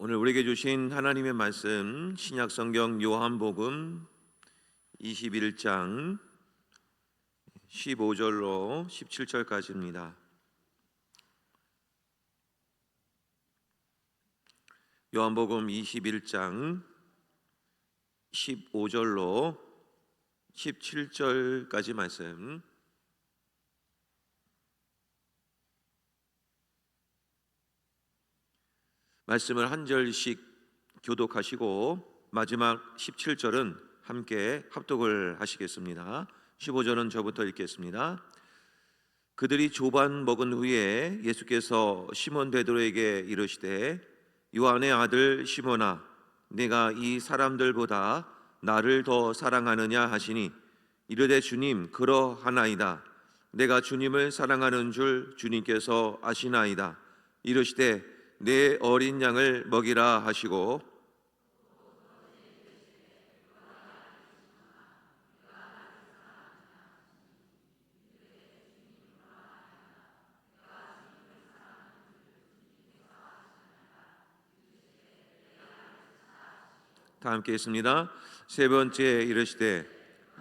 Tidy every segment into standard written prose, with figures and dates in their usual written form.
오늘 우리에게 주신 하나님의 말씀 신약성경 요한복음 21장 15절로 17절까지입니다. 요한복음 21장 15절로 17절까지 말씀. 말씀을 한 절씩 교독하시고 마지막 17절은 함께 합독을 하시겠습니다. 15절은 저부터 읽겠습니다. 그들이 조반 먹은 후에 예수께서 시몬 베드로에게 이르시되 요한의 아들 시몬아, 내가 이 사람들보다 나를 더 사랑하느냐 하시니 이르되 주님 그러하나이다. 내가 주님을 사랑하는 줄 주님께서 아시나이다. 이르시되 내 어린 양을 먹이라 하시고 다 함께 있습니다. 세 번째 이르시되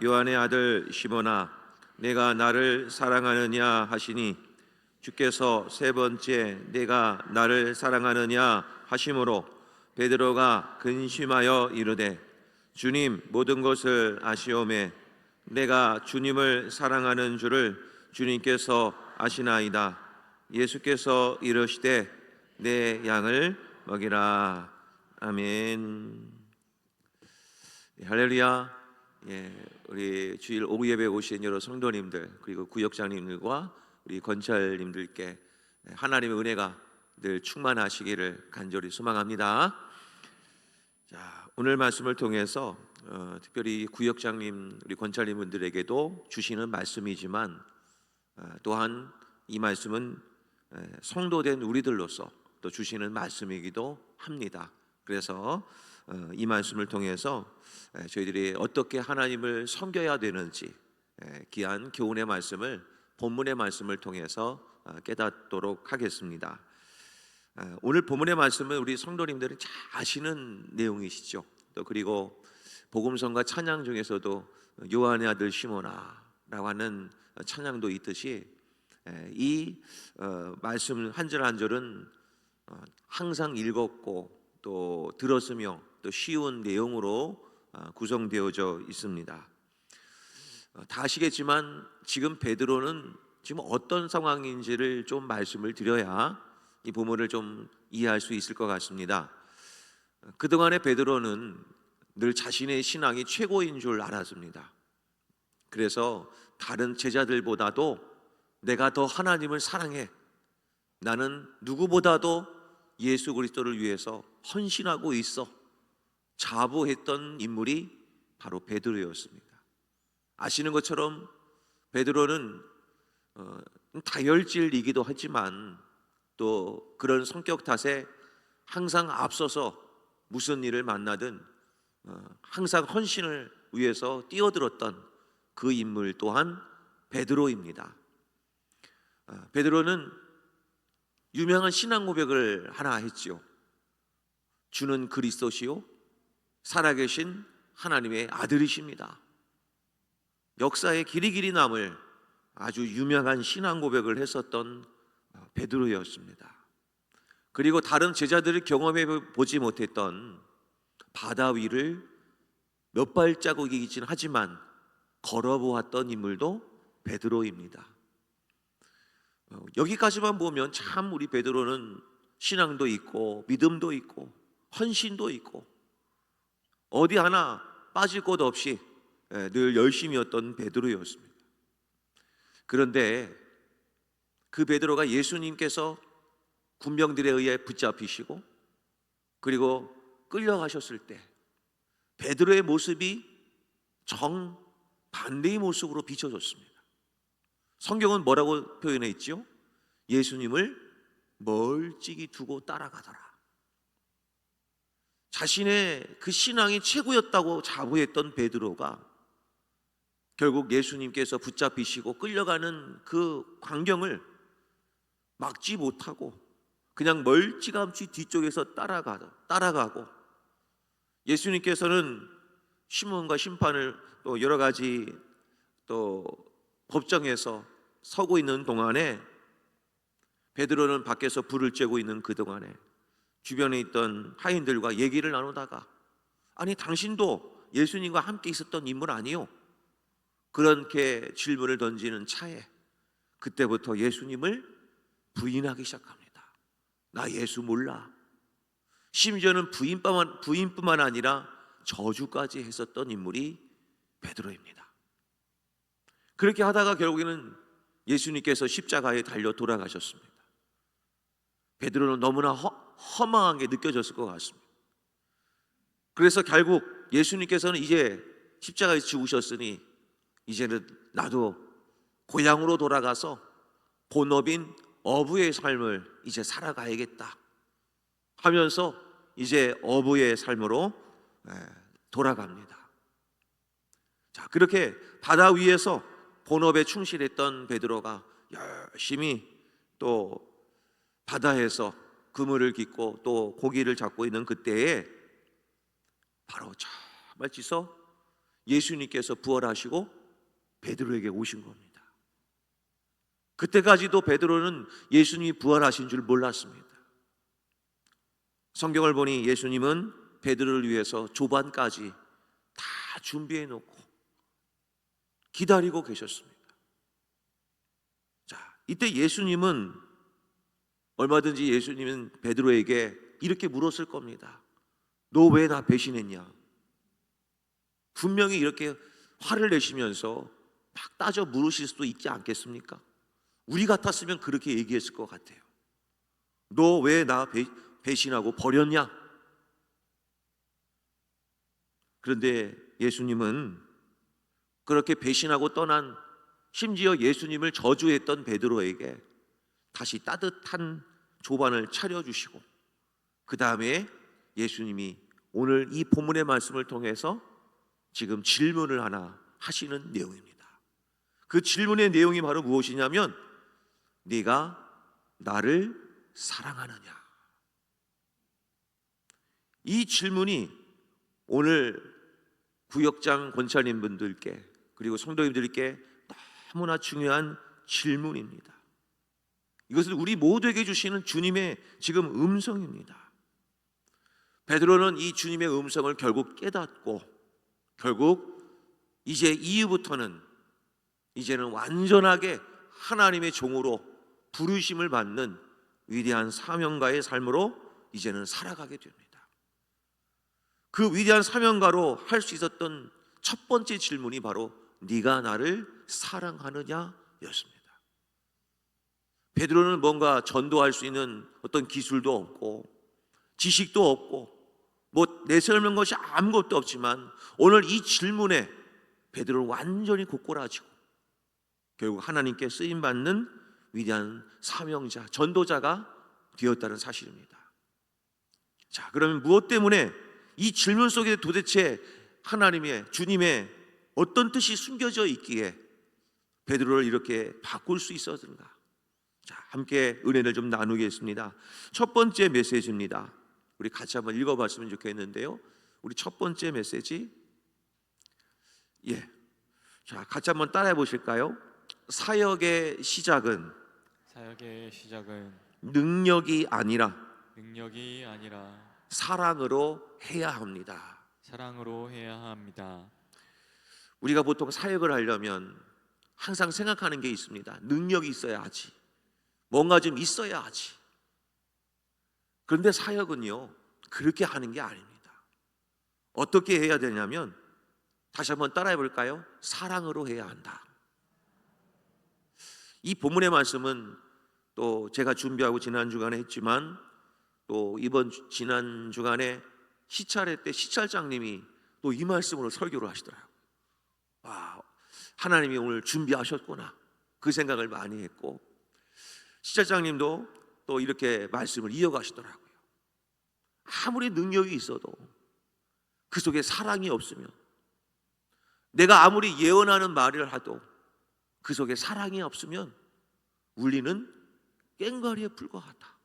요한의 아들 시몬아, 내가 나를 사랑하느냐 하시니 주께서 세 번째 내가 나를 사랑하느냐 하심으로 베드로가 근심하여 이르되 주님 모든 것을 아시오매 내가 주님을 사랑하는 줄을 주님께서 아시나이다. 예수께서 이르시되 내 양을 먹이라. 아멘. 할렐루야. 우리 주일 오후 예배 오신 여러 성도님들 그리고 구역장님들과 우리 권찰님들께 하나님의 은혜가 늘 충만하시기를 간절히 소망합니다. 자, 오늘 말씀을 통해서 특별히 구역장님, 우리 권찰님분들에게도 주시는 말씀이지만 또한 이 말씀은 성도된 우리들로서 또 주시는 말씀이기도 합니다. 그래서 이 말씀을 통해서 저희들이 어떻게 하나님을 섬겨야 되는지 귀한 교훈의 말씀을 본문의 말씀을 통해서 깨닫도록 하겠습니다. 오늘 본문의 말씀은 우리 성도님들은 잘 아시는 내용이시죠. 또 그리고 복음성과 찬양 중에서도 요한의 아들 시몬아라고 하는 찬양도 있듯이 이 말씀 한 절 한 절은 항상 읽었고 또 들었으며 또 쉬운 내용으로 구성되어져 있습니다. 다 아시겠지만 지금 베드로는 지금 어떤 상황인지를 좀 말씀을 드려야 이 본문을 좀 이해할 수 있을 것 같습니다. 그동안의 베드로는 늘 자신의 신앙이 최고인 줄 알았습니다. 그래서 다른 제자들보다도 내가 더 하나님을 사랑해, 나는 누구보다도 예수 그리스도를 위해서 헌신하고 있어, 자부했던 인물이 바로 베드로였습니다. 아시는 것처럼 베드로는 다혈질이기도 하지만 또 그런 성격 탓에 항상 앞서서 무슨 일을 만나든 항상 헌신을 위해서 뛰어들었던 그 인물 또한 베드로입니다. 베드로는 유명한 신앙 고백을 하나 했죠. 주는 그리스도시요 살아계신 하나님의 아들이십니다. 역사에 길이길이 남을 아주 유명한 신앙 고백을 했었던 베드로였습니다. 그리고 다른 제자들이 경험해 보지 못했던 바다 위를 몇 발자국이긴 하지만 걸어보았던 인물도 베드로입니다. 여기까지만 보면 참 우리 베드로는 신앙도 있고 믿음도 있고 헌신도 있고 어디 하나 빠질 곳 없이 늘 열심이었던 베드로였습니다. 그런데 그 베드로가 예수님께서 군병들에 의해 붙잡히시고 그리고 끌려가셨을 때 베드로의 모습이 정반대의 모습으로 비춰졌습니다. 성경은 뭐라고 표현해 있죠? 예수님을 멀찍이 두고 따라가더라. 자신의 그 신앙이 최고였다고 자부했던 베드로가 결국 예수님께서 붙잡히시고 끌려가는 그 광경을 막지 못하고 그냥 멀찌감치 뒤쪽에서 따라가고 예수님께서는 시몬과 심판을 또 여러 가지 또 법정에서 서고 있는 동안에 베드로는 밖에서 불을 쬐고 있는 그 동안에 주변에 있던 하인들과 얘기를 나누다가 아니 당신도 예수님과 함께 있었던 인물 아니요? 그렇게 질문을 던지는 차에 그때부터 예수님을 부인하기 시작합니다. 나 예수 몰라. 심지어는 부인뿐만 아니라 저주까지 했었던 인물이 베드로입니다. 그렇게 하다가 결국에는 예수님께서 십자가에 달려 돌아가셨습니다. 베드로는 너무나 허망하게 느껴졌을 것 같습니다. 그래서 결국 예수님께서는 이제 십자가에 죽으셨으니 이제는 나도 고향으로 돌아가서 본업인 어부의 삶을 이제 살아가야겠다 하면서 이제 어부의 삶으로 돌아갑니다. 자, 그렇게 바다 위에서 본업에 충실했던 베드로가 열심히 또 바다에서 그물을 깃고 또 고기를 잡고 있는 그때에 바로 저 멀리서 예수님께서 부활하시고 베드로에게 오신 겁니다. 그때까지도 베드로는 예수님이 부활하신 줄 몰랐습니다. 성경을 보니 예수님은 베드로를 위해서 조반까지 다 준비해 놓고 기다리고 계셨습니다. 자, 이때 예수님은 얼마든지 예수님은 베드로에게 이렇게 물었을 겁니다. 너 왜 나 배신했냐? 분명히 이렇게 화를 내시면서 막 따져 물으실 수도 있지 않겠습니까? 우리 같았으면 그렇게 얘기했을 것 같아요. 너 왜 나 배신하고 버렸냐? 그런데 예수님은 그렇게 배신하고 떠난 심지어 예수님을 저주했던 베드로에게 다시 따뜻한 조반을 차려주시고 그 다음에 예수님이 오늘 이 본문의 말씀을 통해서 지금 질문을 하나 하시는 내용입니다. 그 질문의 내용이 바로 무엇이냐면 네가 나를 사랑하느냐? 이 질문이 오늘 구역장 권사님 분들께 그리고 성도님들께 너무나 중요한 질문입니다. 이것은 우리 모두에게 주시는 주님의 지금 음성입니다. 베드로는 이 주님의 음성을 결국 깨닫고 결국 이제 이후부터는 이제는 완전하게 하나님의 종으로 부르심을 받는 위대한 사명가의 삶으로 이제는 살아가게 됩니다. 그 위대한 사명가로 할 수 있었던 첫 번째 질문이 바로 네가 나를 사랑하느냐 였습니다. 베드로는 뭔가 전도할 수 있는 어떤 기술도 없고 지식도 없고 뭐 내세우는 것이 아무것도 없지만 오늘 이 질문에 베드로는 완전히 고꾸라지고 결국 하나님께 쓰임받는 위대한 사명자, 전도자가 되었다는 사실입니다. 자, 그러면 무엇 때문에 이 질문 속에 도대체 하나님의 주님의 어떤 뜻이 숨겨져 있기에 베드로를 이렇게 바꿀 수 있었는가? 자, 함께 은혜를 좀 나누겠습니다. 첫 번째 메시지입니다. 우리 같이 한번 읽어봤으면 좋겠는데요. 우리 첫 번째 메시지, 자, 같이 한번 따라해 보실까요? 사역의 시작은 능력이 아니라 사랑으로 해야 합니다. 우리가 보통 사역을 하려면 항상 생각하는 게 있습니다. 능력이 있어야 하지. 뭔가 좀 있어야 하지. 그런데 사역은요, 그렇게 하는 게 아닙니다. 어떻게 해야 되냐면, 다시 한번 따라해 볼까요? 사랑으로 해야 한다. 이 본문의 말씀은 또 제가 준비하고 지난 주간에 했지만 또 지난 주간에 시찰회 때 시찰장님이 또 이 말씀으로 설교를 하시더라고요. 하나님이 오늘 준비하셨구나, 그 생각을 많이 했고, 시찰장님도 또 이렇게 말씀을 이어가시더라고요. 아무리 능력이 있어도 그 속에 사랑이 없으면, 내가 아무리 예언하는 말을 해도 그 속에 사랑이 없으면 울리는 꽹과리에 불과하다.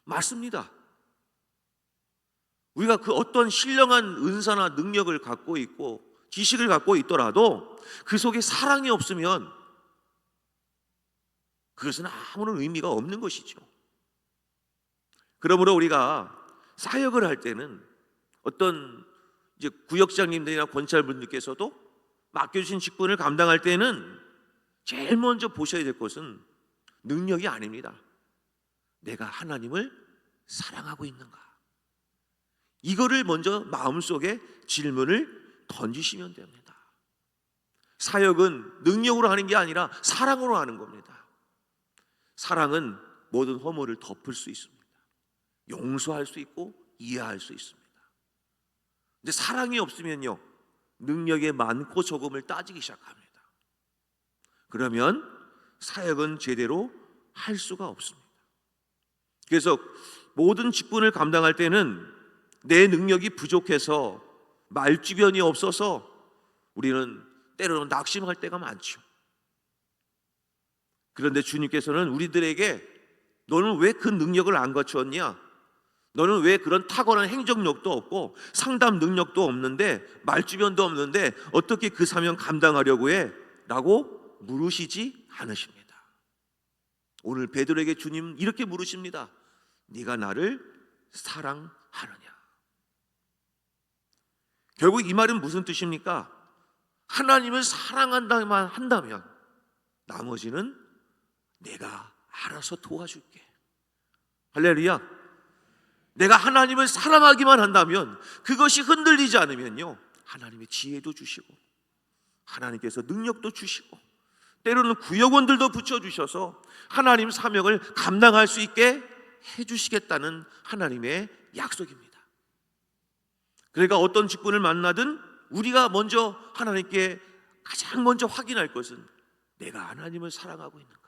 맞습니다. 우리가 그 어떤 신령한 은사나 능력을 갖고 있고 지식을 갖고 있더라도 그 속에 사랑이 없으면 그것은 아무런 의미가 없는 것이죠. 그러므로 우리가 사역을 할 때는 어떤 이제 구역장님들이나 권찰분들께서도 맡겨주신 직분을 감당할 때는 제일 먼저 보셔야 될 것은 능력이 아닙니다. 내가 하나님을 사랑하고 있는가? 이거를 먼저 마음속에 질문을 던지시면 됩니다. 사역은 능력으로 하는 게 아니라 사랑으로 하는 겁니다. 사랑은 모든 허물을 덮을 수 있습니다. 용서할 수 있고 이해할 수 있습니다. 근데 사랑이 없으면요, 능력의 많고 적음을 따지기 시작합니다. 그러면 사역은 제대로 할 수가 없습니다. 그래서 모든 직분을 감당할 때는 내 능력이 부족해서 말주변이 없어서 우리는 때로는 낙심할 때가 많죠. 그런데 주님께서는 우리들에게 너는 왜 그 능력을 안 갖추었냐? 너는 왜 그런 탁월한 행정력도 없고 상담 능력도 없는데 말주변도 없는데 어떻게 그 사명 감당하려고 해? 라고 물으시지 않으십니다. 오늘 베드로에게 주님 이렇게 물으십니다. 네가 나를 사랑하느냐? 결국 이 말은 무슨 뜻입니까? 하나님을 사랑한다만 한다면 나머지는 내가 알아서 도와줄게. 할렐루야. 내가 하나님을 사랑하기만 한다면, 그것이 흔들리지 않으면요, 하나님의 지혜도 주시고 하나님께서 능력도 주시고 때로는 구역원들도 붙여주셔서 하나님 사명을 감당할 수 있게 해주시겠다는 하나님의 약속입니다. 그러니까 어떤 직분을 만나든 우리가 먼저 하나님께 가장 먼저 확인할 것은 내가 하나님을 사랑하고 있는가?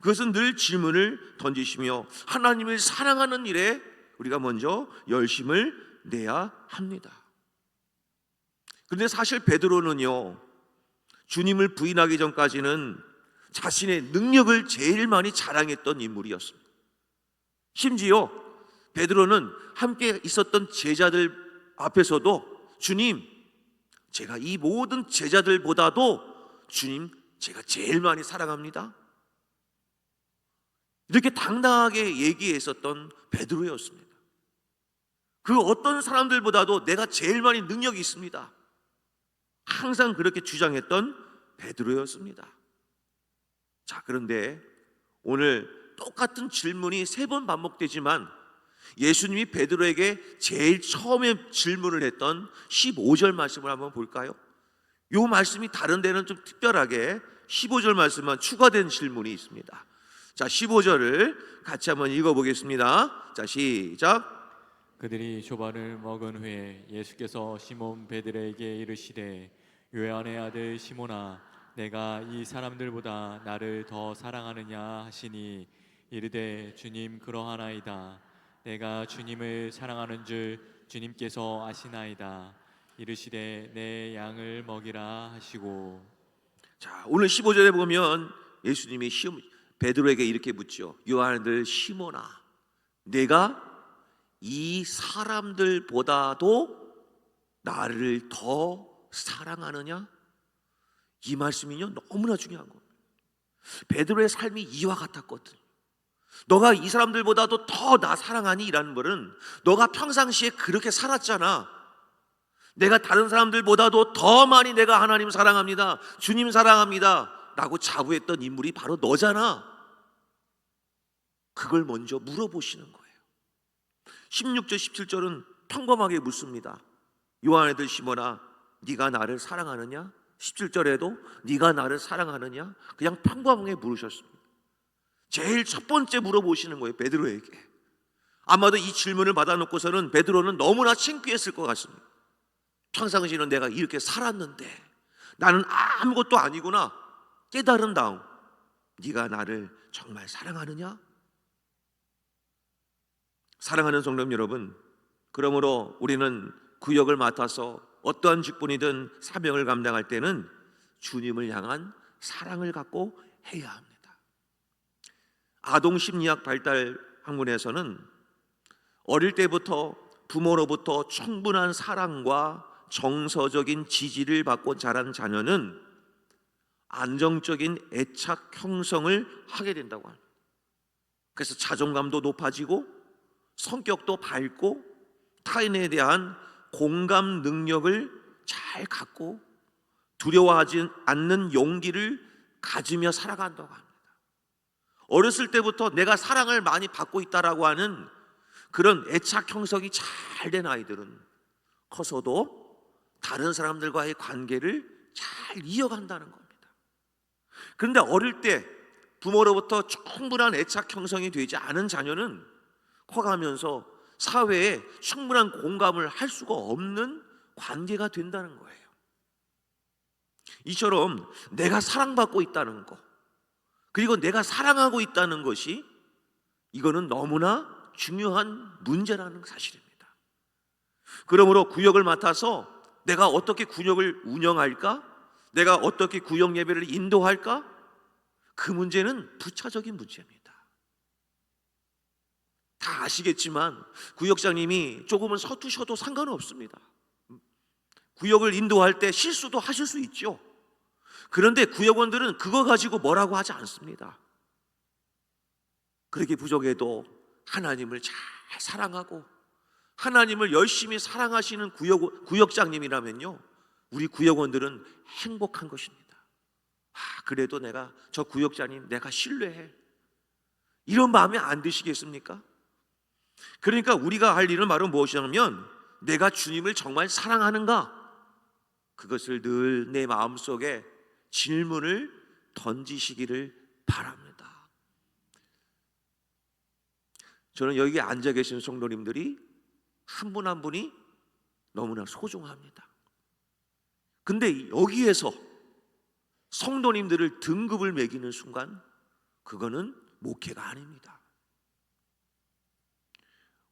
그것은 늘 질문을 던지시며 하나님을 사랑하는 일에 우리가 먼저 열심을 내야 합니다. 그런데 사실 베드로는요, 주님을 부인하기 전까지는 자신의 능력을 제일 많이 자랑했던 인물이었습니다. 심지어 베드로는 함께 있었던 제자들 앞에서도 주님, 제가 이 모든 제자들보다도 주님, 제가 제일 많이 사랑합니다, 이렇게 당당하게 얘기했었던 베드로였습니다. 그 어떤 사람들보다도 내가 제일 많이 능력이 있습니다, 항상 그렇게 주장했던 베드로였습니다. 자, 그런데 오늘 똑같은 질문이 3번 반복되지만 예수님이 베드로에게 제일 처음에 질문을 했던 15절 말씀을 한번 볼까요? 이 말씀이 다른 데는 좀 특별하게 15절 말씀만 추가된 질문이 있습니다. 자, 15절을 같이 한번 읽어보겠습니다. 자, 시작. 그들이 조반을 먹은 후에 예수께서 시몬 베드로에게 이르시되 요한의 아들 시몬아, 내가 이 사람들보다 나를 더 사랑하느냐 하시니 이르되 주님 그러하나이다. 내가 주님을 사랑하는 줄 주님께서 아시나이다. 이르시되 내 양을 먹이라 하시고. 자, 오늘 15절에 보면 예수님이 베드로에게 이렇게 묻죠. 요한의 아들 시몬아, 내가 이 사람들보다도 나를 더 사랑하느냐? 이 말씀이요, 너무나 중요한 겁니다. 베드로의 삶이 이와 같았거든. 너가 이 사람들보다도 더 나 사랑하니? 라는 말은 너가 평상시에 그렇게 살았잖아. 내가 다른 사람들보다도 더 많이 내가 하나님 사랑합니다, 주님 사랑합니다 라고 자부했던 인물이 바로 너잖아. 그걸 먼저 물어보시는 거예요. 16절 17절은 평범하게 묻습니다. 요한의 아들 시몬아, 네가 나를 사랑하느냐? 17절에도 네가 나를 사랑하느냐? 그냥 평범하게 물으셨습니다. 제일 첫 번째 물어보시는 거예요, 베드로에게. 아마도 이 질문을 받아놓고서는 베드로는 너무나 창피했을 것 같습니다. 평상시에는 내가 이렇게 살았는데 나는 아무것도 아니구나 깨달은 다음 네가 나를 정말 사랑하느냐? 사랑하는 성도 여러분, 그러므로 우리는 구역을 맡아서 어떠한 직분이든 사명을 감당할 때는 주님을 향한 사랑을 갖고 해야 합니다. 아동 심리학 발달 학문에서는 어릴 때부터 부모로부터 충분한 사랑과 정서적인 지지를 받고 자란 자녀는 안정적인 애착 형성을 하게 된다고 합니다. 그래서 자존감도 높아지고 성격도 밝고 타인에 대한 공감 능력을 잘 갖고 두려워하지 않는 용기를 가지며 살아간다고 합니다. 어렸을 때부터 내가 사랑을 많이 받고 있다라고 하는 그런 애착 형성이 잘 된 아이들은 커서도 다른 사람들과의 관계를 잘 이어간다는 겁니다. 그런데 어릴 때 부모로부터 충분한 애착 형성이 되지 않은 자녀는 커가면서 사회에 충분한 공감을 할 수가 없는 관계가 된다는 거예요. 이처럼 내가 사랑받고 있다는 것, 그리고 내가 사랑하고 있다는 것이 이거는 너무나 중요한 문제라는 사실입니다. 그러므로 구역을 맡아서 내가 어떻게 구역을 운영할까? 내가 어떻게 구역 예배를 인도할까? 그 문제는 부차적인 문제입니다. 다 아시겠지만 구역장님이 조금은 서투셔도 상관은 없습니다. 구역을 인도할 때 실수도 하실 수 있죠. 그런데 구역원들은 그거 가지고 뭐라고 하지 않습니다. 그렇게 부족해도 하나님을 잘 사랑하고 하나님을 열심히 사랑하시는 구역장님이라면요, 우리 구역원들은 행복한 것입니다. 그래도 내가 저 구역장님 내가 신뢰해, 이런 마음이 안 드시겠습니까? 그러니까 우리가 할 일은 바로 무엇이냐면, 내가 주님을 정말 사랑하는가, 그것을 늘 내 마음속에 질문을 던지시기를 바랍니다. 저는 여기 앉아 계신 성도님들이 한 분 한 분이 너무나 소중합니다. 근데 여기에서 성도님들을 등급을 매기는 순간 그거는 목회가 아닙니다.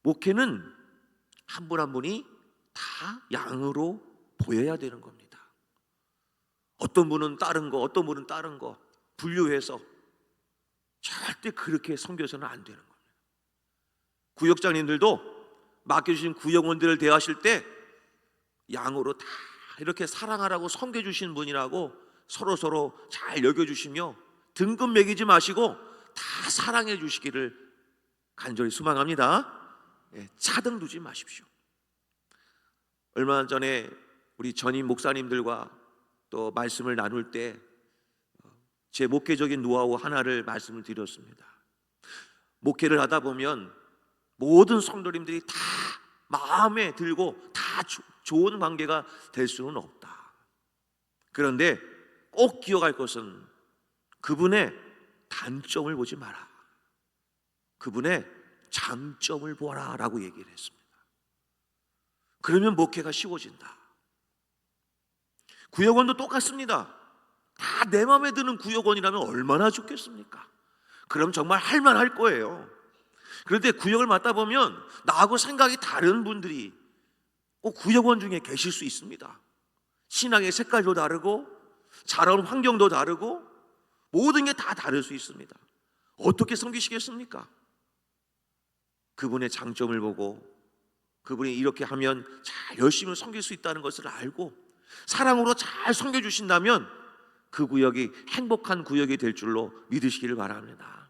목회는 한 분 한 분이 다 양으로 보여야 되는 겁니다. 어떤 분은 다른 거, 어떤 분은 다른 거 분류해서 절대 그렇게 섬겨서는 안 되는 겁니다. 구역장님들도 맡겨주신 구역원들을 대하실 때 양으로 다 이렇게 사랑하라고 섬겨주신 분이라고 서로 잘 여겨주시며 등급 매기지 마시고 다 사랑해 주시기를 간절히 소망합니다. 차등 두지 마십시오. 얼마 전에 우리 전임 목사님들과 또 말씀을 나눌 때 제 목회적인 노하우 하나를 말씀을 드렸습니다. 목회를 하다 보면 모든 성도님들이 다 마음에 들고 다 좋은 관계가 될 수는 없다. 그런데 꼭 기억할 것은 그분의 단점을 보지 마라, 그분의 장점을 보아라 라고 얘기를 했습니다. 그러면 목회가 쉬워진다. 구역원도 똑같습니다. 다 내 마음에 드는 구역원이라면 얼마나 좋겠습니까? 그럼 정말 할만할 거예요. 그런데 구역을 맡다 보면 나하고 생각이 다른 분들이 꼭 구역원 중에 계실 수 있습니다. 신앙의 색깔도 다르고 자라온 환경도 다르고 모든 게 다 다를 수 있습니다. 어떻게 섬기시겠습니까? 그분의 장점을 보고 그분이 이렇게 하면 잘 열심히 섬길 수 있다는 것을 알고 사랑으로 잘 섬겨주신다면 그 구역이 행복한 구역이 될 줄로 믿으시기를 바랍니다.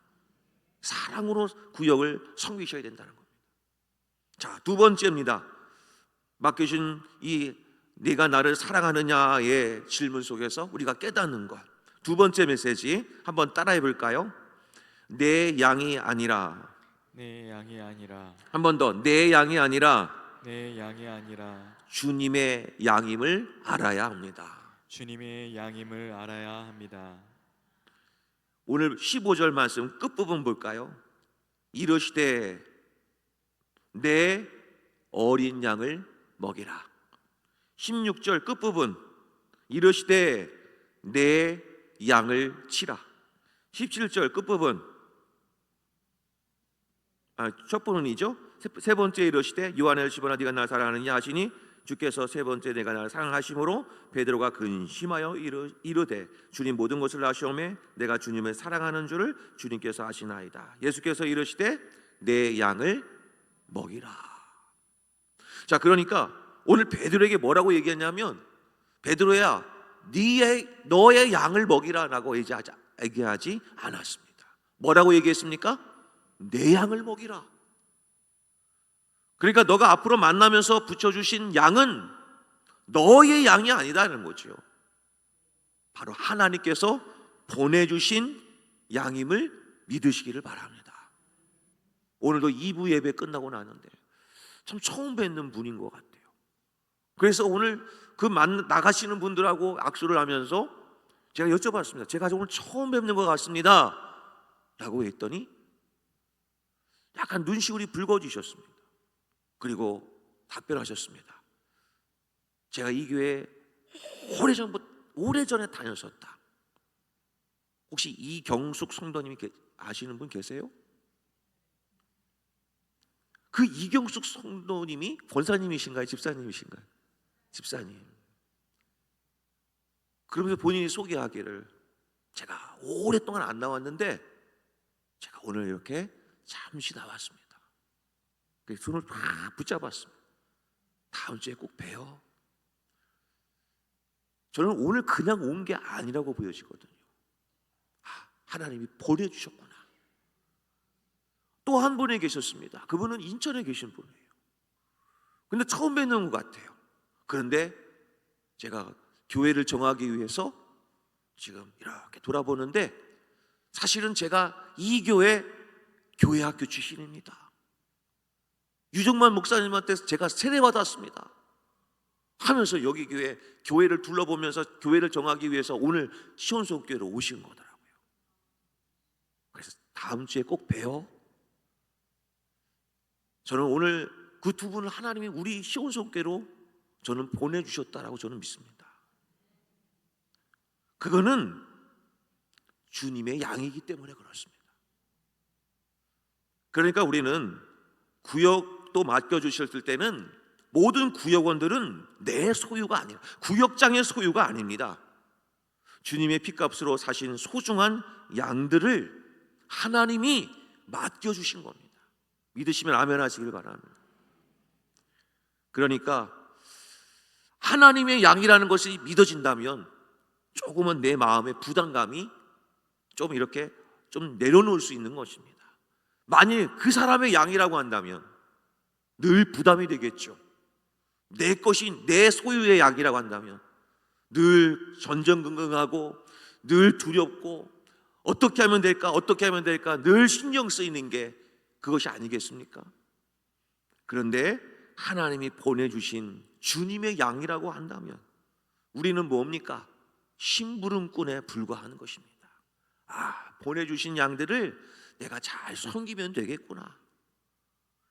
사랑으로 구역을 섬기셔야 된다는 겁니다. 자, 두 번째입니다. 맡겨준 이 네가 나를 사랑하느냐의 질문 속에서 우리가 깨닫는 것, 두 번째 메시지 한번 따라해 볼까요? 내 양이 아니라, 내 양이 아니라, 한 번 더, 내 양이 아니라 내 양이 아니라 주님의 양임을 알아야 합니다. 주님의 양임을 알아야 합니다. 오늘 15절 말씀 끝부분 볼까요? 이르시되 내 어린 양을 먹이라. 16절 끝부분 이르시되 내 양을 치라. 17절 끝부분 첫 부분이죠. 세 번째 이르시되 요한의 시보나 네가 나 사랑하느냐 하시니 주께서 세 번째 내가 나를 사랑하심으로 베드로가 근심하여 이르되 주님 모든 것을 아시오매 내가 주님을 사랑하는 줄을 주님께서 아시나이다. 예수께서 이르시되 내 양을 먹이라. 자, 그러니까 오늘 베드로에게 뭐라고 얘기했냐면 베드로야 너의 양을 먹이라라고 얘기하지 않았습니다. 뭐라고 얘기했습니까? 내 양을 먹이라. 그러니까 너가 앞으로 만나면서 붙여주신 양은 너의 양이 아니다는 거죠. 바로 하나님께서 보내주신 양임을 믿으시기를 바랍니다. 오늘도 2부 예배 끝나고 나는데 참 처음 뵙는 분인 것 같아요. 그래서 오늘 나가시는 분들하고 악수를 하면서 제가 여쭤봤습니다. 제가 오늘 처음 뵙는 것 같습니다 라고 했더니 약간 눈시울이 붉어지셨습니다. 그리고 답변하셨습니다. 제가 이 교회에 오래전에 다녔었다. 혹시 이경숙 성도님이 아시는 분 계세요? 그 이경숙 성도님이 권사님이신가요? 집사님이신가요? 집사님. 그러면서 본인이 소개하기를 제가 오랫동안 안 나왔는데 제가 오늘 이렇게 잠시 나왔습니다. 그래서 손을 팍 붙잡았습니다. 다음 주에 꼭 봬요. 저는 오늘 그냥 온 게 아니라고 보여지거든요. 하나님이 보내주셨구나. 또 한 분이 계셨습니다. 그분은 인천에 계신 분이에요. 근데 처음 뵙는 것 같아요. 그런데 제가 교회를 정하기 위해서 지금 이렇게 돌아보는데 사실은 제가 이 교회 학교 출신입니다. 유정만 목사님한테 제가 세례받았습니다 하면서 여기 교회를 둘러보면서 교회를 정하기 위해서 오늘 시온성교회로 오신 거더라고요. 그래서 다음 주에 꼭 봬요. 저는 오늘 그 두 분을 하나님이 우리 시온성교회로 저는 보내주셨다라고 저는 믿습니다. 그거는 주님의 양이기 때문에 그렇습니다. 그러니까 우리는 구역도 맡겨주실 때는 모든 구역원들은 내 소유가 아니라 구역장의 소유가 아닙니다. 주님의 핏값으로 사신 소중한 양들을 하나님이 맡겨주신 겁니다. 믿으시면 아멘 하시길 바랍니다. 그러니까 하나님의 양이라는 것이 믿어진다면 조금은 내 마음의 부담감이 좀 이렇게 좀 내려놓을 수 있는 것입니다. 만일 그 사람의 양이라고 한다면 늘 부담이 되겠죠. 내 것이 내 소유의 양이라고 한다면 늘 전전긍긍하고 늘 두렵고 어떻게 하면 될까 늘 신경 쓰이는 게 그것이 아니겠습니까? 그런데 하나님이 보내주신 주님의 양이라고 한다면 우리는 뭡니까? 심부름꾼에 불과하는 것입니다. 보내주신 양들을 내가 잘 섬기면 되겠구나.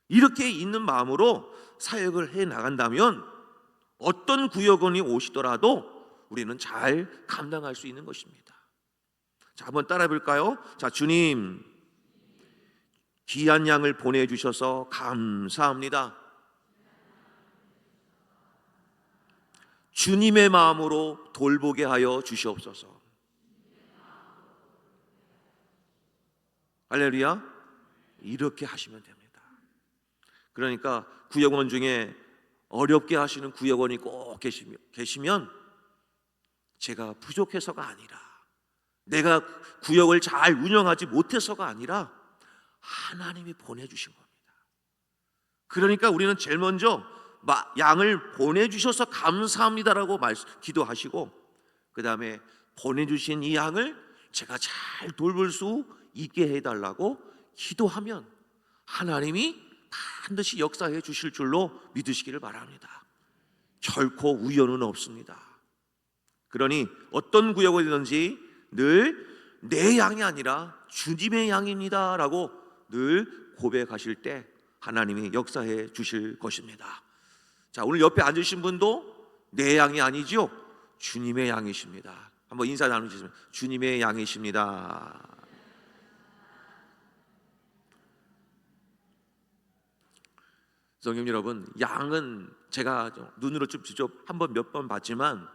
이렇게 있는 마음으로 사역을 해 나간다면 어떤 구역원이 오시더라도 우리는 잘 감당할 수 있는 것입니다. 자, 한번 따라해 볼까요? 자, 주님, 귀한 양을 보내주셔서 감사합니다. 주님의 마음으로 돌보게 하여 주시옵소서. 할렐루야. 이렇게 하시면 됩니다. 그러니까 구역원 중에 어렵게 하시는 구역원이 꼭 계시면 제가 부족해서가 아니라 내가 구역을 잘 운영하지 못해서가 아니라 하나님이 보내주신 겁니다. 그러니까 우리는 제일 먼저 양을 보내주셔서 감사합니다라고 기도하시고 그 다음에 보내주신 이 양을 제가 잘 돌볼 수 있게 해달라고 기도하면 하나님이 반드시 역사해 주실 줄로 믿으시기를 바랍니다. 결코 우연은 없습니다. 그러니 어떤 구역이든지 늘 내 양이 아니라 주님의 양입니다 라고 늘 고백하실 때 하나님이 역사해 주실 것입니다. 자, 오늘 옆에 앉으신 분도 내 양이 아니죠? 주님의 양이십니다. 한번 인사 나누시면 주님의 양이십니다. 성님 여러분, 양은 제가 눈으로 좀 직접 몇 번 봤지만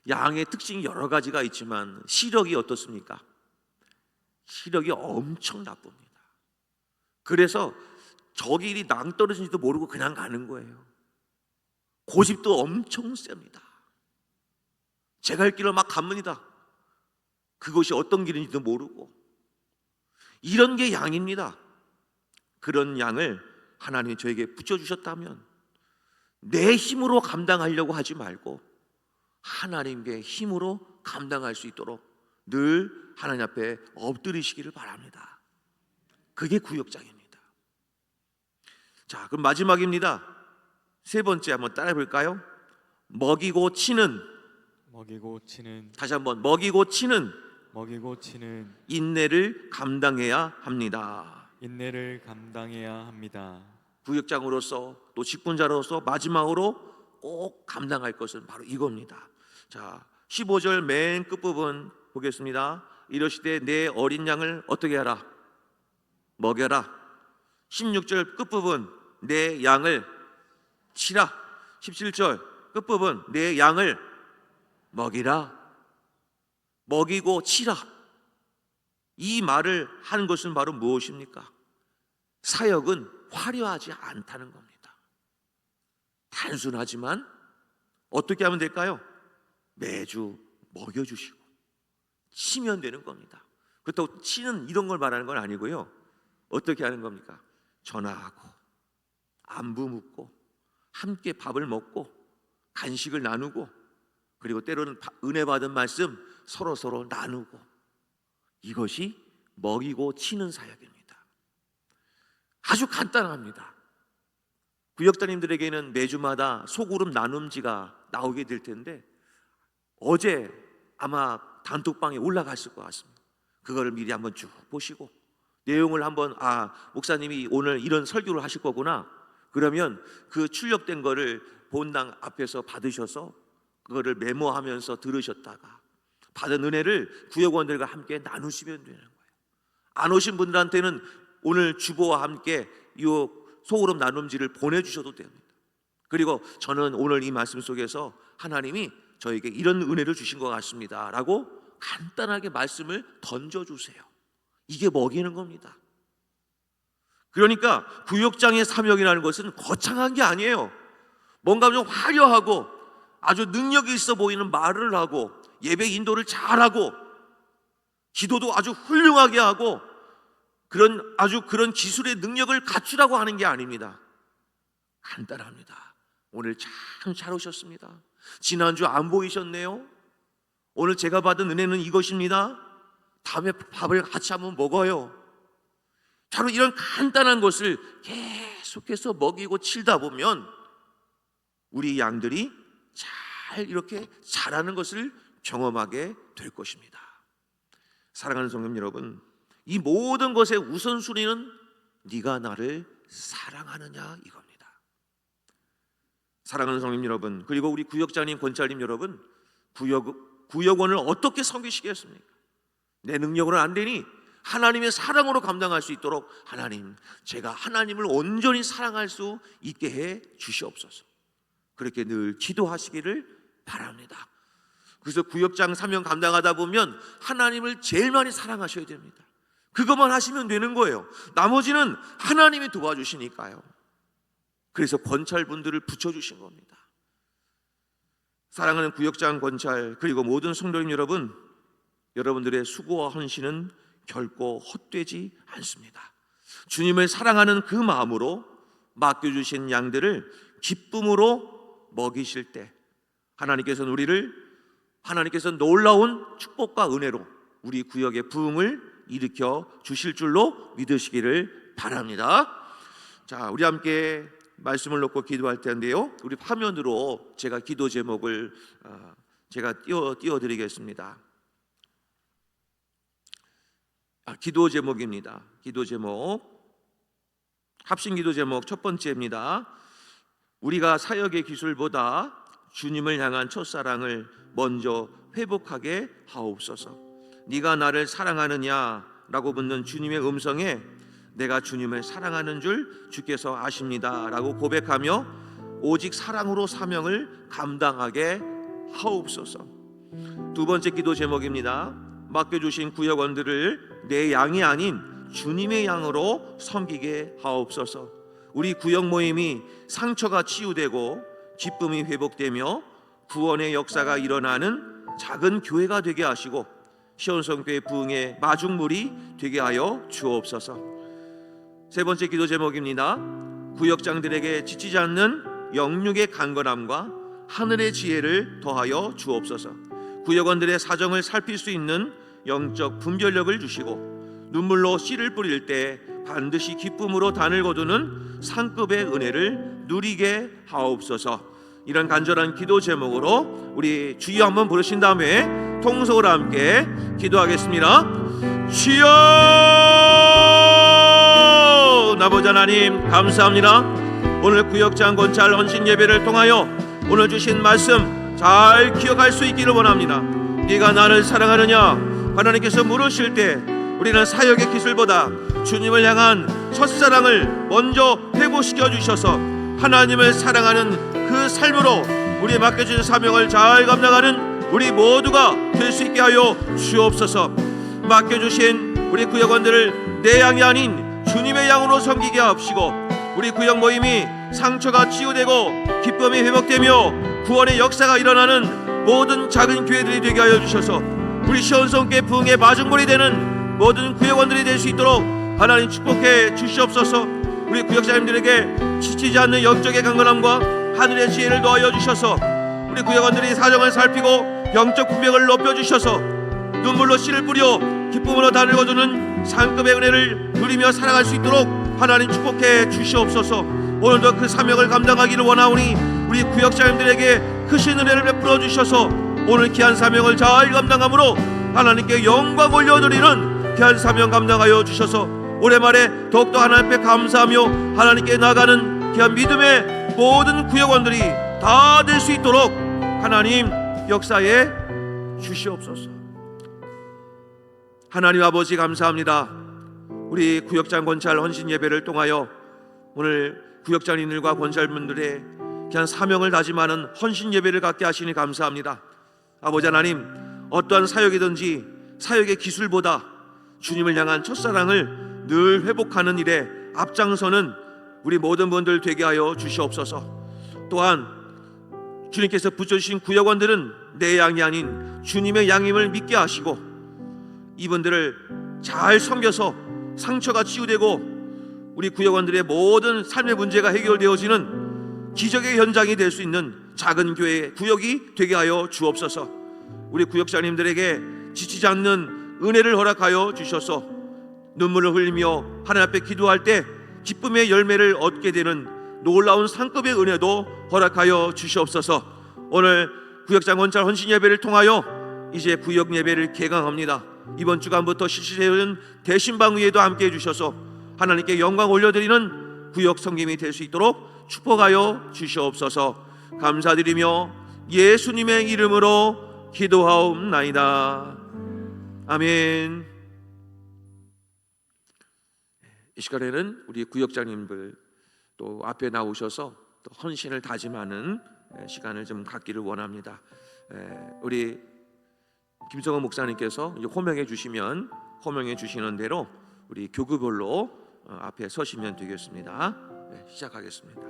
양의 특징이 여러 가지가 있지만 시력이 어떻습니까? 시력이 엄청 나쁩니다. 그래서 저 길이 낭떠러진지도 모르고 그냥 가는 거예요. 고집도 엄청 셉니다. 제가 할 길을 막 갑니다. 그것이 어떤 길인지도 모르고. 이런 게 양입니다. 그런 양을 하나님이 저에게 붙여주셨다면 내 힘으로 감당하려고 하지 말고 하나님의 힘으로 감당할 수 있도록 늘 하나님 앞에 엎드리시기를 바랍니다. 그게 구역장입니다. 자, 그럼 마지막입니다. 세 번째 한번 따라해 볼까요? 먹이고 치는, 먹이고 치는, 다시 한번 먹이고 치는 먹이고 치는 인내를 감당해야 합니다. 인내를 감당해야 합니다. 구역장으로서 또 직분자로서 마지막으로 꼭 감당할 것은 바로 이겁니다. 자, 15절 맨 끝부분 보겠습니다. 이러시되 내 어린 양을 어떻게 하라? 먹여라. 16절 끝부분 내 양을 치라. 17절 끝부분 내 양을 먹이라. 먹이고 치라. 이 말을 하는 것은 바로 무엇입니까? 사역은 화려하지 않다는 겁니다. 단순하지만 어떻게 하면 될까요? 매주 먹여주시고 치면 되는 겁니다. 그렇다고 치는 이런 걸 말하는 건 아니고요. 어떻게 하는 겁니까? 전화하고 안부 묻고 함께 밥을 먹고 간식을 나누고 그리고 때로는 은혜 받은 말씀 서로 나누고, 이것이 먹이고 치는 사역입니다. 아주 간단합니다. 구역장님들에게는 매주마다 소그룹 나눔지가 나오게 될 텐데 어제 아마 단톡방에 올라갔을 것 같습니다. 그거를 미리 한번 쭉 보시고 내용을 한번 목사님이 오늘 이런 설교를 하실 거구나, 그러면 그 출력된 거를 본당 앞에서 받으셔서 그거를 메모하면서 들으셨다가 받은 은혜를 구역원들과 함께 나누시면 되는 거예요. 안 오신 분들한테는 오늘 주보와 함께 이 소그룹 나눔지를 보내주셔도 됩니다. 그리고 저는 오늘 이 말씀 속에서 하나님이 저에게 이런 은혜를 주신 것 같습니다 라고 간단하게 말씀을 던져주세요. 이게 먹이는 겁니다. 그러니까 구역장의 사명이라는 것은 거창한 게 아니에요. 뭔가 좀 화려하고 아주 능력이 있어 보이는 말을 하고 예배 인도를 잘하고 기도도 아주 훌륭하게 하고 그런 기술의 능력을 갖추라고 하는 게 아닙니다. 간단합니다. 오늘 참 잘 오셨습니다. 지난주 안 보이셨네요. 오늘 제가 받은 은혜는 이것입니다. 다음에 밥을 같이 한번 먹어요. 바로 이런 간단한 것을 계속해서 먹이고 치다 보면 우리 양들이 잘 이렇게 자라는 것을 경험하게 될 것입니다. 사랑하는 성도 여러분, 이 모든 것의 우선순위는 네가 나를 사랑하느냐 이겁니다. 사랑하는 성도 여러분, 그리고 우리 구역장님, 권찰님 여러분, 구역원을 어떻게 섬기시겠습니까? 내 능력으로는 안 되니 하나님의 사랑으로 감당할 수 있도록 하나님, 제가 하나님을 온전히 사랑할 수 있게 해 주시옵소서. 그렇게 늘 기도하시기를 바랍니다. 그래서 구역장 사명 감당하다 보면 하나님을 제일 많이 사랑하셔야 됩니다. 그것만 하시면 되는 거예요. 나머지는 하나님이 도와주시니까요. 그래서 권찰분들을 붙여주신 겁니다. 사랑하는 구역장, 권찰, 그리고 모든 성도님 여러분, 여러분들의 수고와 헌신은 결코 헛되지 않습니다. 주님을 사랑하는 그 마음으로 맡겨주신 양들을 기쁨으로 먹이실 때 하나님께서 놀라운 축복과 은혜로 우리 구역의 부흥을 일으켜 주실 줄로 믿으시기를 바랍니다. 자, 우리 함께 말씀을 놓고 기도할 텐데요, 우리 화면으로 제가 기도 제목을 제가 띄워드리겠습니다. 기도 제목입니다. 기도 제목, 합심 기도 제목 첫 번째입니다. 우리가 사역의 기술보다 주님을 향한 첫사랑을 먼저 회복하게 하옵소서. 네가 나를 사랑하느냐 라고 묻는 주님의 음성에 내가 주님을 사랑하는 줄 주께서 아십니다 라고 고백하며 오직 사랑으로 사명을 감당하게 하옵소서. 두 번째 기도 제목입니다. 맡겨주신 구역원들을 내 양이 아닌 주님의 양으로 섬기게 하옵소서. 우리 구역 모임이 상처가 치유되고 기쁨이 회복되며 구원의 역사가 일어나는 작은 교회가 되게 하시고 시온성교회 부흥의 마중물이 되게 하여 주옵소서. 세 번째 기도 제목입니다. 구역장들에게 지치지 않는 영육의 강건함과 하늘의 지혜를 더하여 주옵소서. 구역원들의 사정을 살필 수 있는 영적 분별력을 주시고 눈물로 씨를 뿌릴 때 반드시 기쁨으로 단을 거두는 상급의 은혜를 누리게 하옵소서. 이런 간절한 기도 제목으로 우리 주여 한번 부르신 다음에 통성으로 함께 기도하겠습니다. 주여, 아버지 하나님 감사합니다. 오늘 구역장 권찰 헌신 예배를 통하여 오늘 주신 말씀 잘 기억할 수 있기를 원합니다. 네가 나를 사랑하느냐 하나님께서 물으실 때 우리는 사역의 기술보다 주님을 향한 첫사랑을 먼저 회복시켜 주셔서 하나님을 사랑하는 그 삶으로 우리 맡겨진 사명을 잘 감당하는 우리 모두가 될 수 있게 하여 주옵소서. 맡겨주신 우리 구역원들을 내 양이 아닌 주님의 양으로 섬기게 하옵시고 우리 구역 모임이 상처가 치유되고 기쁨이 회복되며 구원의 역사가 일어나는 모든 작은 교회들이 되게 하여 주셔서 우리 시온성교회 부흥의 마중물이 되는 모든 구역원들이 될 수 있도록 하나님 축복해 주시옵소서. 우리 구역자님들에게 지치지 않는 영적의 강건함과 하늘의 지혜를 더하여 주셔서 우리 구역원들이 사정을 살피고 영적 분명을 높여주셔서 눈물로 씨를 뿌려 기쁨으로 단을 거두는 상급의 은혜를 누리며 살아갈 수 있도록 하나님 축복해 주시옵소서. 오늘도 그 사명을 감당하기를 원하오니 우리 구역자님들에게 크신 은혜를 베풀어 주셔서 오늘 귀한 사명을 잘 감당함으로 하나님께 영광 올려드리는 귀한 사명 감당하여 주셔서 올해 말에 더욱더 하나님 앞에 감사하며 하나님께 나가는 귀한 믿음의 모든 구역원들이 다 될 수 있도록 하나님 역사에 주시옵소서. 하나님 아버지 감사합니다. 우리 구역장 권찰 헌신 예배를 통하여 오늘 구역장님들과 권찰분들의 귀한 사명을 다짐하는 헌신 예배를 갖게 하시니 감사합니다. 아버지 하나님, 어떠한 사역이든지 사역의 기술보다 주님을 향한 첫사랑을 늘 회복하는 일에 앞장서는 우리 모든 분들 되게 하여 주시옵소서. 또한 주님께서 붙여주신 구역원들은 내 양이 아닌 주님의 양임을 믿게 하시고 이분들을 잘 섬겨서 상처가 치유되고 우리 구역원들의 모든 삶의 문제가 해결되어지는 기적의 현장이 될 수 있는 작은 교회 구역이 되게 하여 주옵소서. 우리 구역장님들에게 지치지 않는 은혜를 허락하여 주셔서 눈물을 흘리며 하나님 앞에 기도할 때 기쁨의 열매를 얻게 되는 놀라운 상급의 은혜도 허락하여 주시옵소서. 오늘 구역장 권찰 헌신 예배를 통하여 이제 구역 예배를 개강합니다. 이번 주간부터 실시되는 대신방위에도 함께해 주셔서 하나님께 영광 올려드리는 구역 섬김이 될 수 있도록 축복하여 주시옵소서. 감사드리며 예수님의 이름으로 기도하옵나이다. 아멘. 이 시간에는 우리 구역장님들 또 앞에 나오셔서 또 헌신을 다짐하는 시간을 좀 갖기를 원합니다. 우리 김성원 목사님께서 호명해 주시면 호명해 주시는 대로 우리 교구별로 앞에 서시면 되겠습니다. 시작하겠습니다.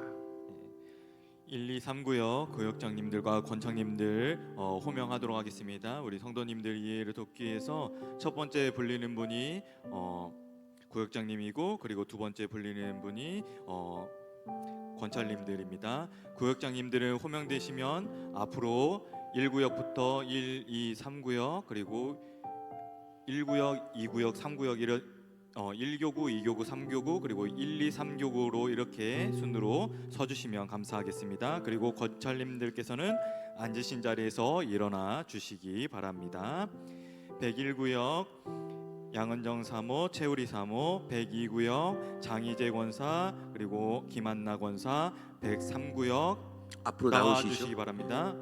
1, 2, 3구역 구역장님들과 권장님들 호명하도록 하겠습니다. 우리 성도님들 이해를 돕기 위해서 첫 번째 불리는 분이 구역장님이고 그리고 두 번째 불리는 분이 권찰님들입니다. 구역장님들은 호명되시면 앞으로 1구역부터 1, 2, 3구역 그리고 1구역, 2구역, 3구역 1교구, 2교구, 3교구 그리고 1, 2, 3교구로 이렇게 순으로 서주시면 감사하겠습니다. 그리고 권찰님들께서는 앉으신 자리에서 일어나 주시기 바랍니다. 101구역 양은정 사모, 최우리 사모, 102구역 장희재 권사 그리고 김한나 권사, 103구역 앞으로 나와주시기 나오시죠. 바랍니다.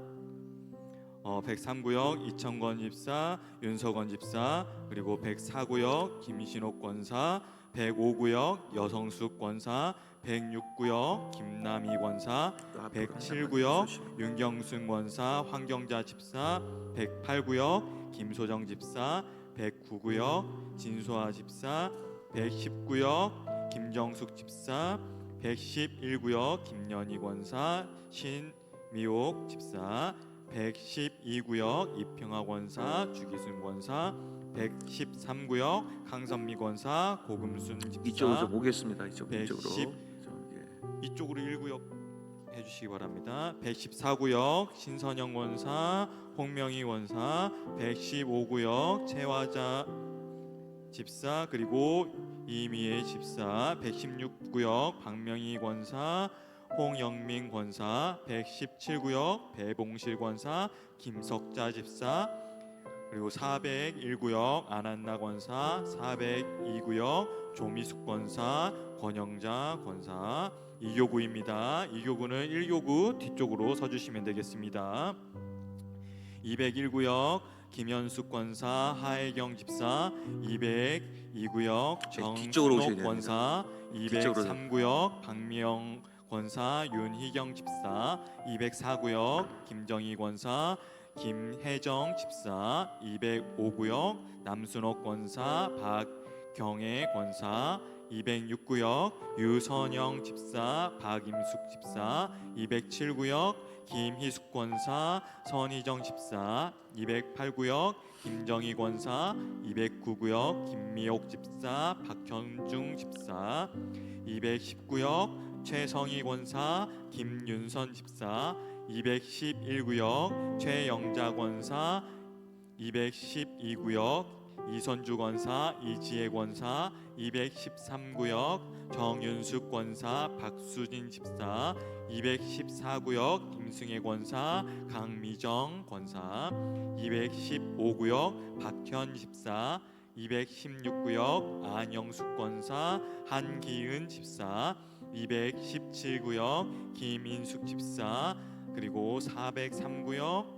103구역 이청건 집사, 윤석원 집사 그리고 104구역 김신옥 권사, 105구역 여성숙 권사, 106구역 김남희 권사, 107구역 윤경순 권사, 황경자 집사, 108구역 김소정 집사, 109구역 진소아 집사, 110구역 김정숙 집사, 111구역 김연희 권사, 신미옥 집사, 112구역 이평화 권사, 주기순 권사, 113구역 강선미 권사, 고금순 집사. 이쪽으로 좀 오겠습니다. 이쪽으로. 110 이쪽으로 1구역 해주시기 바랍니다. 114구역 신선영 권사, 홍명희 권사, 115구역 최화자 집사, 그리고 이미애 집사, 116구역 박명희 권사, 홍영민 권사, 117구역 배봉실 권사, 김석자 집사, 그리고 401구역 안한나 권사, 402구역 조미숙 권사, 권영자 권사. 2교구입니다. 2교구는 1교구 뒤쪽으로 서주시면 되겠습니다. 201구역 김현숙 권사, 하혜경 집사, 202구역 정순옥 권사, 203구역 박미영 권사, 윤희경 집사, 204구역 김정희 권사, 김혜정 집사, 205구역 남순옥 권사, 박경애 권사, 206구역 유선영 집사, 박임숙 집사, 207구역 김희숙 권사, 선희정 집사, 208구역 김정희 권사, 209구역 김미옥 집사, 박현중 집사, 210구역 최성희 권사, 김윤선 집사, 211구역 최영자 권사, 212구역 이선주 권사, 이지혜 권사, 213구역 정윤숙 권사, 박수진 집사, 214구역 김승혜 권사, 강미정 권사, 215구역 박현 집사, 216구역 안영숙 권사, 한기은 집사, 217구역 김인숙 집사, 그리고 403구역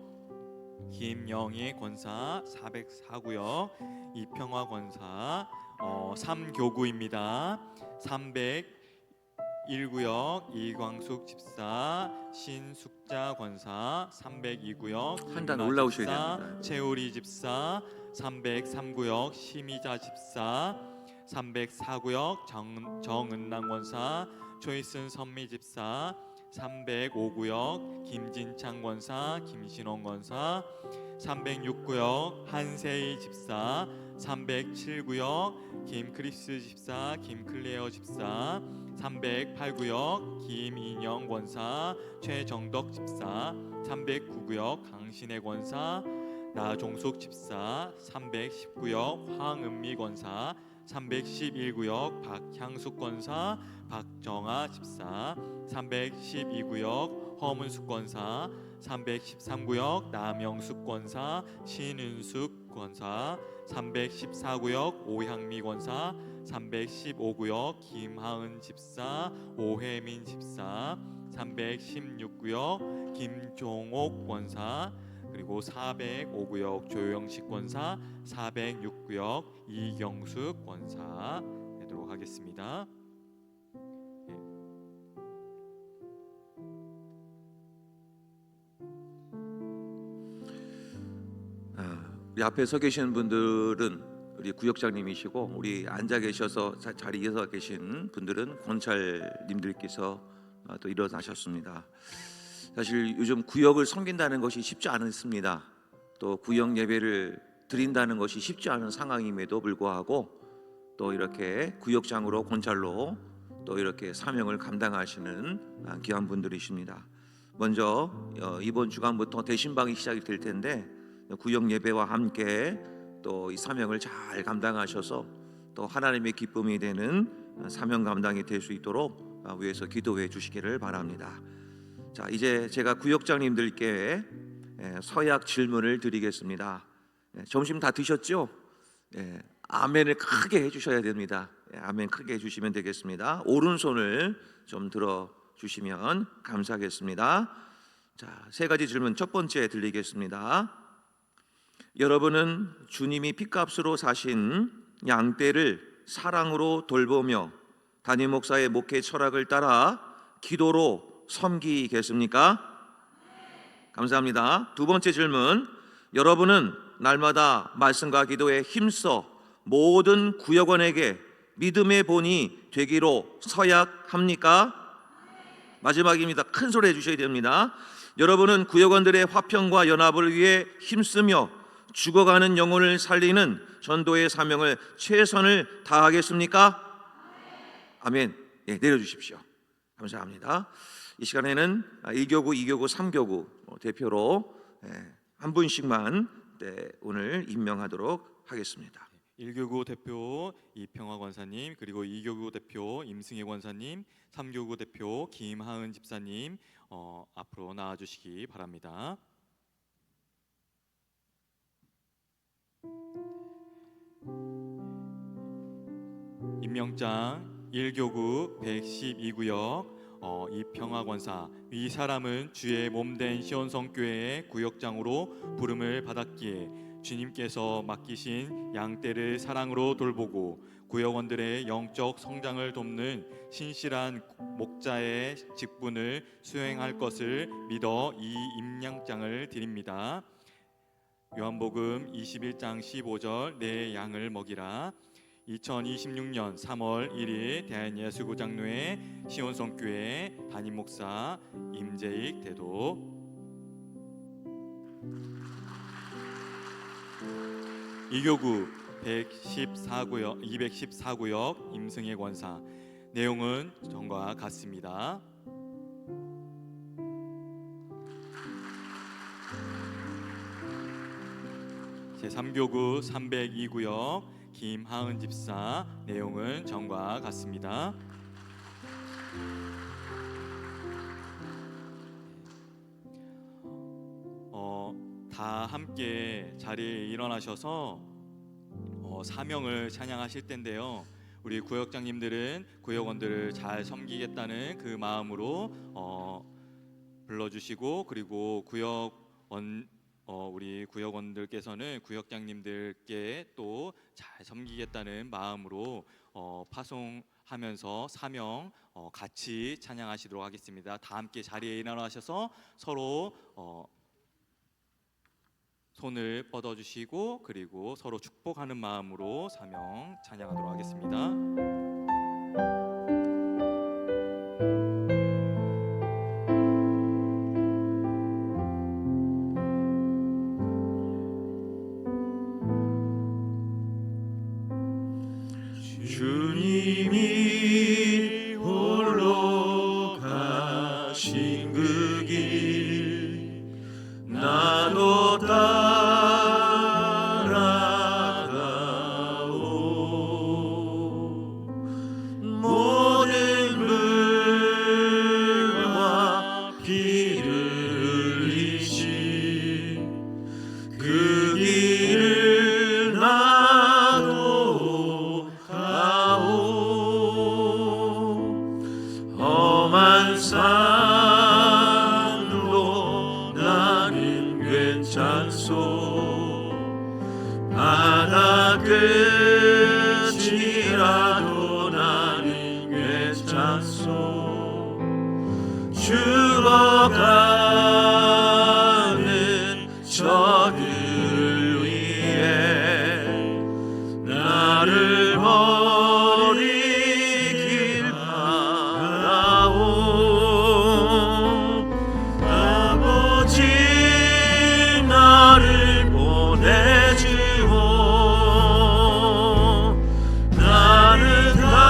김영희 권사, 404구역 이평화 권사, 3교구입니다. 301구역 이광숙 집사, 신숙자 권사, 302구역 한 단 올라오셔야 됩니다. 최우리 집사, 303구역 심희자 집사, 304구역 정은남 권사, 초이슨 선미 집사, 305구역 김진창 권사, 김신원 권사, 306구역 한세희 집사, 307구역 김크리스 집사, 김클레어 집사, 308구역 김인영 권사, 최정덕 집사, 309구역 강신혜 권사, 나종숙 집사, 310구역 황은미 권사, 311구역 박향숙 권사, 박정아 집사, 312구역 허문숙 권사, 313구역 남영숙 권사, 신은숙 권사, 314구역 오향미 권사, 315구역 김하은 집사, 오혜민 집사, 316구역 김종옥 권사, 그리고 405구역 조영식 권사, 406구역 이경숙 권사 되도록 하겠습니다. 우리 앞에 서 계시는 분들은 우리 구역장님이시고, 우리 앉아 계셔서 자리에 서 계신 분들은 권찰님들께서 또 일어나셨습니다. 사실 요즘 구역을 섬긴다는 것이 쉽지 않습니다. 또 구역 예배를 드린다는 것이 쉽지 않은 상황임에도 불구하고 또 이렇게 구역장으로 권찰로 또 이렇게 사명을 감당하시는 귀한 분들이십니다. 먼저 이번 주간부터 대신방이 시작이 될 텐데 구역 예배와 함께 또 이 사명을 잘 감당하셔서 또 하나님의 기쁨이 되는 사명 감당이 될 수 있도록 위에서 기도해 주시기를 바랍니다. 자, 이제 제가 구역장님들께 서약 질문을 드리겠습니다. 점심 다 드셨죠? 아멘을 크게 해주셔야 됩니다. 아멘 크게 해주시면 되겠습니다. 오른손을 좀 들어 주시면 감사하겠습니다. 자, 세 가지 질문. 첫 번째 드리겠습니다. 여러분은 주님이 핏값으로 사신 양떼를 사랑으로 돌보며 담임 목사의 목회 철학을 따라 기도로 섬기겠습니까? 감사합니다. 두 번째 질문, 여러분은 날마다 말씀과 기도에 힘써 모든 구역원에게 믿음의 본이 되기로 서약합니까? 마지막입니다. 큰 소리 해주셔야 됩니다. 여러분은 구역원들의 화평과 연합을 위해 힘쓰며 죽어가는 영혼을 살리는 전도의 사명을 최선을 다하겠습니까? 아멘. 예, 내려주십시오. 감사합니다. 이 시간에는 1교구, 2교구, 3교구 대표로 한 분씩만 오늘 임명하도록 하겠습니다. 1교구 대표 이평화 권사님, 그리고 2교구 대표 임승혜 권사님, 3교구 대표 김하은 집사님 앞으로 나와주시기 바랍니다. 임명장 1교구 112구역 이평화 권사, 이 사람은 주의 몸된 시온성교회의 구역장으로 부름을 받았기에 주님께서 맡기신 양떼를 사랑으로 돌보고 구역원들의 영적 성장을 돕는 신실한 목자의 직분을 수행할 것을 믿어 이 임명장을 드립니다. 요한복음 21장 15절 내 양을 먹이라. 2026년 3월 1일 대한예수구장로회 시온성교회 담임목사 임재익 대도. 이교구 214구역 임승혜 권사, 내용은 전과 같습니다. 제3교구 302구역 김하은 집사, 내용은 전과 같습니다. 다 함께 자리에 일어나셔서 사명을 찬양하실 텐데요. 우리 구역장님들은 구역원들을 잘 섬기겠다는 그 마음으로 불러주시고, 그리고 우리 구역원들께서는 구역장님들께 또 잘 섬기겠다는 마음으로 파송하면서 사명 같이 찬양하시도록 하겠습니다. 다 함께 자리에 일어나셔서 서로 손을 뻗어주시고, 그리고 서로 축복하는 마음으로 사명 찬양하도록 하겠습니다. 주님이 홀로 가신 그 길 나도 따라가오. 모든 물과 피를 흘리신 그 길을 나도 험한 산도 나는 괜찮소. 바다 끝이라도 나는 괜찮소. 죽어가는 저들 위해 나를 버리길 바라오. 아버지 나를 보내주오. 나는 달려가겠소.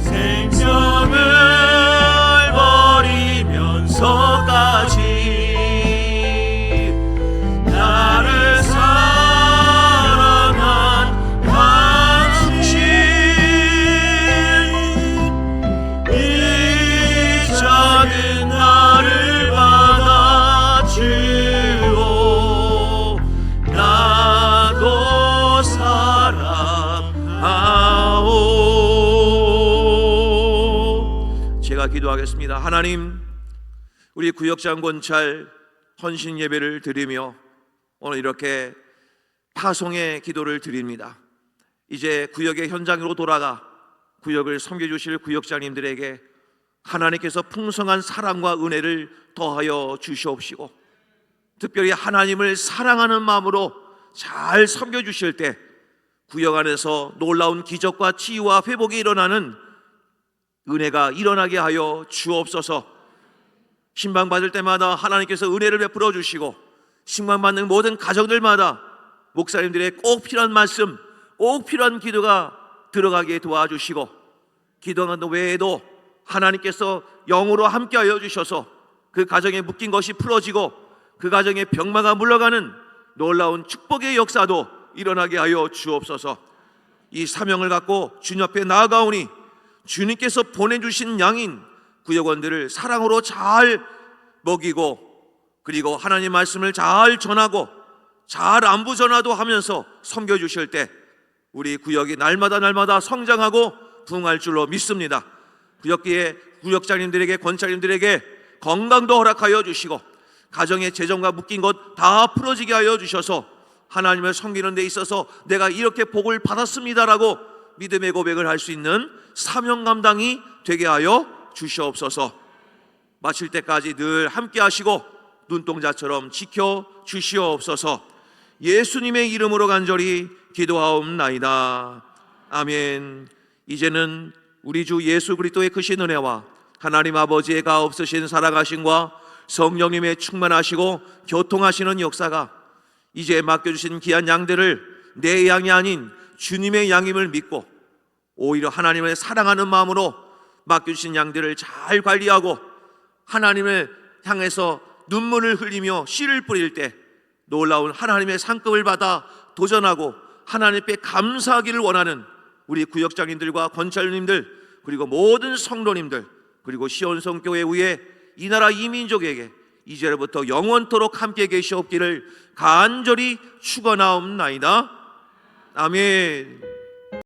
생명을 버리면서까지 나를 사랑한 당신, 이 작은 나를 받아주오. 나도 사랑하오. 제가 기도하겠습니다. 하나님, 우리 구역장 권찰 헌신 예배를 드리며 오늘 이렇게 파송의 기도를 드립니다. 이제 구역의 현장으로 돌아가 구역을 섬겨주실 구역장님들에게 하나님께서 풍성한 사랑과 은혜를 더하여 주시옵시고, 특별히 하나님을 사랑하는 마음으로 잘 섬겨주실 때 구역 안에서 놀라운 기적과 치유와 회복이 일어나는 은혜가 일어나게 하여 주옵소서. 신방받을 때마다 하나님께서 은혜를 베풀어 주시고, 신방받는 모든 가정들마다 목사님들의 꼭 필요한 말씀, 꼭 필요한 기도가 들어가게 도와주시고, 기도하는 외에도 하나님께서 영으로 함께하여 주셔서 그 가정에 묶인 것이 풀어지고 그 가정의 병마가 물러가는 놀라운 축복의 역사도 일어나게 하여 주옵소서. 이 사명을 갖고 주님 앞에 나아가오니 주님께서 보내주신 양인 구역원들을 사랑으로 잘 먹이고, 그리고 하나님 말씀을 잘 전하고 잘 안부 전화도 하면서 섬겨주실 때 우리 구역이 날마다 성장하고 부흥할 줄로 믿습니다. 구역기에 구역장님들에게, 권찰님들에게 건강도 허락하여 주시고 가정의 재정과 묶인 것 다 풀어지게 하여 주셔서 하나님을 섬기는 데 있어서 내가 이렇게 복을 받았습니다라고 믿음의 고백을 할 수 있는 사명 감당이 되게 하여 주시옵소서. 마칠 때까지 늘 함께 하시고 눈동자처럼 지켜 주시옵소서. 예수님의 이름으로 간절히 기도하옵나이다. 아멘. 이제는 우리 주 예수 그리스도의 크신 은혜와 하나님 아버지의 가없으신 사랑하심과 성령님의 충만하시고 교통하시는 역사가 이제 맡겨주신 귀한 양들을 내 양이 아닌 주님의 양임을 믿고 오히려 하나님을 사랑하는 마음으로 맡겨주신 양들을 잘 관리하고 하나님을 향해서 눈물을 흘리며 씨를 뿌릴 때 놀라운 하나님의 상급을 받아 도전하고 하나님께 감사하기를 원하는 우리 구역장님들과 권찰님들, 그리고 모든 성도님들, 그리고 시온성교회 위에 이 나라 이 민족에게 이제로부터 영원토록 함께 계시옵기를 간절히 축원하옵나이다. 아멘.